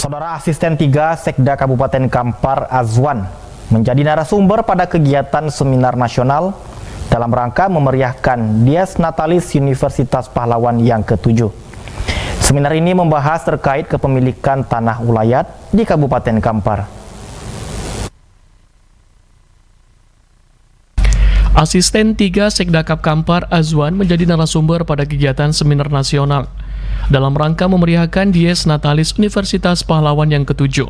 Saudara Asisten 3 Sekda Kabupaten Kampar Azwan menjadi narasumber pada kegiatan seminar nasional dalam rangka memeriahkan Dies Natalis Universitas Pahlawan yang ke-7. Seminar ini membahas terkait kepemilikan tanah ulayat di Kabupaten Kampar. Asisten 3 Sekda Kap Kampar Azwan menjadi narasumber pada kegiatan seminar nasional dalam rangka memeriahkan Dies Natalis Universitas Pahlawan yang ke-7.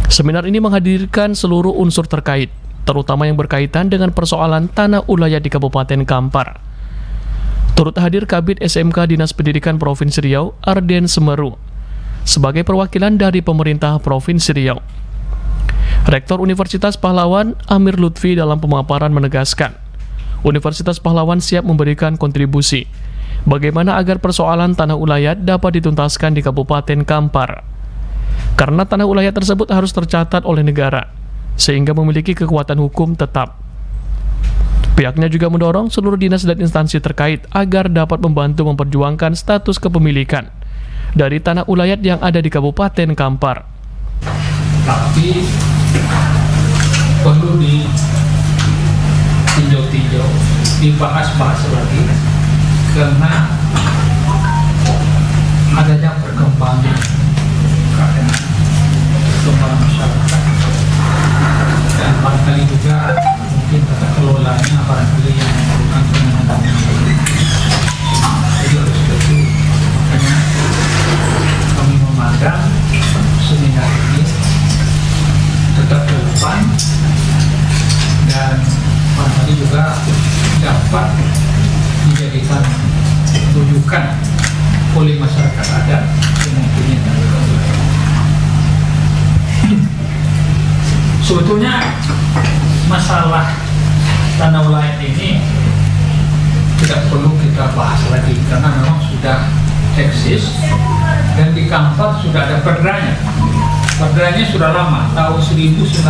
Seminar ini menghadirkan seluruh unsur terkait, terutama yang berkaitan dengan persoalan tanah ulayat di Kabupaten Kampar. Turut hadir Kabid SMK Dinas Pendidikan Provinsi Riau, Arden Semeru, sebagai perwakilan dari pemerintah Provinsi Riau. Rektor Universitas Pahlawan, Amir Lutfi, dalam pemaparan menegaskan, Universitas Pahlawan siap memberikan kontribusi bagaimana agar persoalan tanah ulayat dapat dituntaskan di Kabupaten Kampar. Karena tanah ulayat tersebut harus tercatat oleh negara, sehingga memiliki kekuatan hukum tetap. Pihaknya juga mendorong seluruh dinas dan instansi terkait agar dapat membantu memperjuangkan status kepemilikan dari tanah ulayat yang ada di Kabupaten Kampar. Tapi perlu ditinjau-tinjau, dibahas-bahas lagi, karena adanya perkembangan masyarakat, dan barangkali juga mungkin tata kelolanya barangkali yang memerlukan penanganan. Jadi oleh sebab itu, makanya kami memandang seminar ini tetap relevan dan barangkali juga dapat dijadikan rujukan oleh masyarakat adat yang mempunyai tanah ulayat. Sebetulnya masalah tanah ulayat ini tidak perlu kita bahas lagi karena memang sudah eksis dan di Kampar sudah ada perdranya. Perdranya sudah lama, tahun 1999.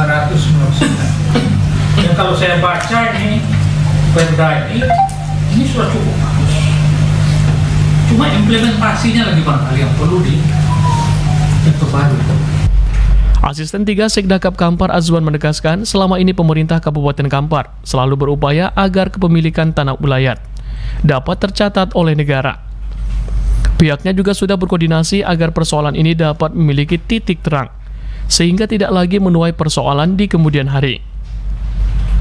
Dan kalau saya baca ini perda ini sudah cukup bagus. Cuma implementasinya lagi barangkali yang perlu diperbarui. Asisten 3 Sekda Kap Kampar Azwan menegaskan selama ini pemerintah Kabupaten Kampar selalu berupaya agar kepemilikan tanah ulayat dapat tercatat oleh negara. Pihaknya juga sudah berkoordinasi agar persoalan ini dapat memiliki titik terang, sehingga tidak lagi menuai persoalan di kemudian hari.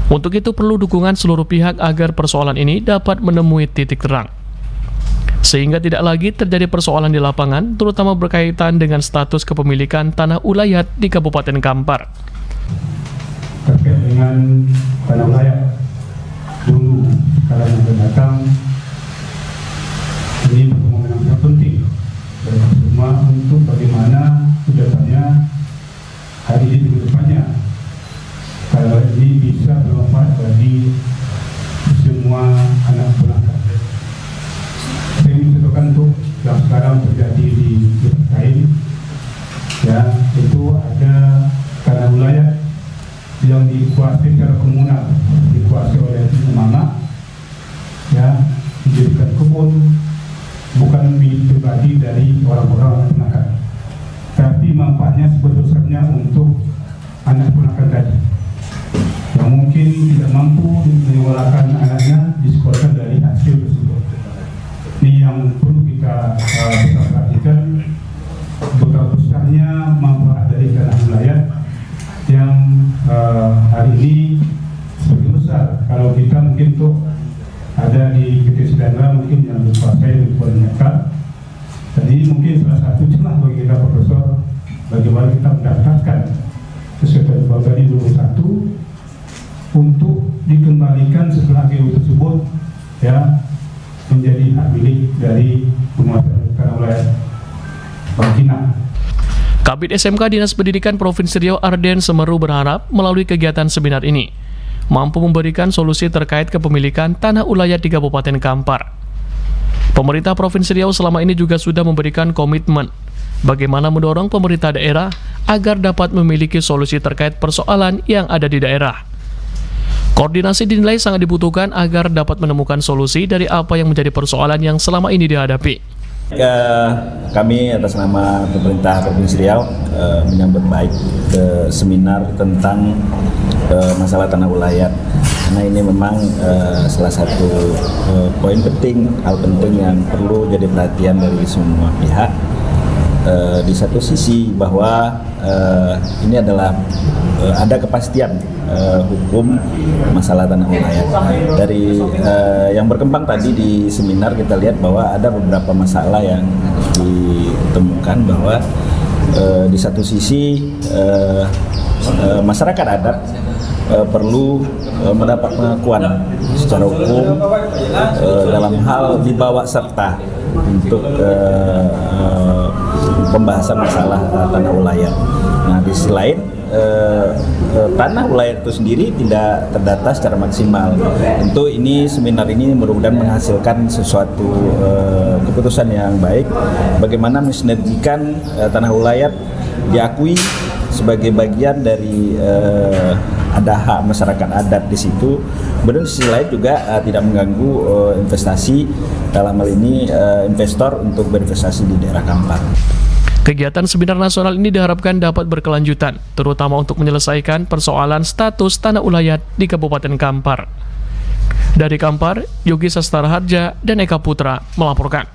Untuk itu perlu dukungan seluruh pihak agar persoalan ini dapat menemui titik terang, sehingga tidak lagi terjadi persoalan di lapangan, terutama berkaitan dengan status kepemilikan tanah ulayat di Kabupaten Kampar. Terkait dengan tanah ulayat dulu, sekarang yang datang, ini pertemuan yang sangat penting dan semua untuk bagaimana kedepannya hari ini ke depannya kalau ini bisa bermanfaat bagi semua anak bangsa. Saya mencontohkan untuk yang sekarang terjadi di tempat lain, ya, itu ada tanah ulayat yang dikuasai secara komunal, dikuasai oleh mama, ya, dijadikan kebun, bukan milik pribadi dari orang-orang penakan, tapi manfaatnya sebesar-besarnya untuk anak penakan tadi yang mungkin tidak mampu menyekolahkan anaknya disekolahkan dari hasil tersebut. Ini yang perlu kita perhatikan, betapa besarnya manfaat dari tanah ulayat yang hari ini sebagian besar. Kalau kita mungkin tuh ada di PT Sedangla mungkin yang dikuasai oleh kebanyakan. Jadi mungkin salah satu celah bagi kita profesor bagaimana kita mendaftarkan sesuatu bagi 21 untuk dikembalikan setelah GU tersebut, ya, menjadi hak milik dari penguasa tanah ulayat Bangkina. Kabid SMK Dinas Pendidikan Provinsi Riau, Arden Semeru, berharap melalui kegiatan seminar ini mampu memberikan solusi terkait kepemilikan tanah ulayat di Kabupaten Kampar. Pemerintah Provinsi Riau selama ini juga sudah memberikan komitmen bagaimana mendorong pemerintah daerah agar dapat memiliki solusi terkait persoalan yang ada di daerah. Koordinasi dinilai sangat dibutuhkan agar dapat menemukan solusi dari apa yang menjadi persoalan yang selama ini dihadapi. Kami atas nama pemerintah Provinsi Riau menyambut baik ke seminar tentang masalah tanah ulayat, karena ini memang salah satu poin penting, hal penting yang perlu jadi perhatian dari semua pihak. Di satu sisi bahwa ini adalah ada kepastian hukum masalah tanah ulayat. Dari yang berkembang tadi di seminar kita lihat bahwa ada beberapa masalah yang ditemukan bahwa di satu sisi masyarakat adat perlu mendapat pengakuan secara hukum dalam hal dibawa serta untuk pembahasan masalah tanah ulayat. Nah, di sisi lain tanah ulayat itu sendiri tidak terdata secara maksimal. Tentu ini seminar ini mudah-mudahan menghasilkan sesuatu keputusan yang baik bagaimana mensinergikan tanah ulayat diakui sebagai bagian dari ada hak masyarakat adat di situ. Kemudian di sisi lain juga tidak mengganggu investasi, dalam hal ini investor untuk berinvestasi di daerah Kampar. Kegiatan seminar nasional ini diharapkan dapat berkelanjutan, terutama untuk menyelesaikan persoalan status tanah ulayat di Kabupaten Kampar. Dari Kampar, Yogi Sastara Harja dan Eka Putra melaporkan.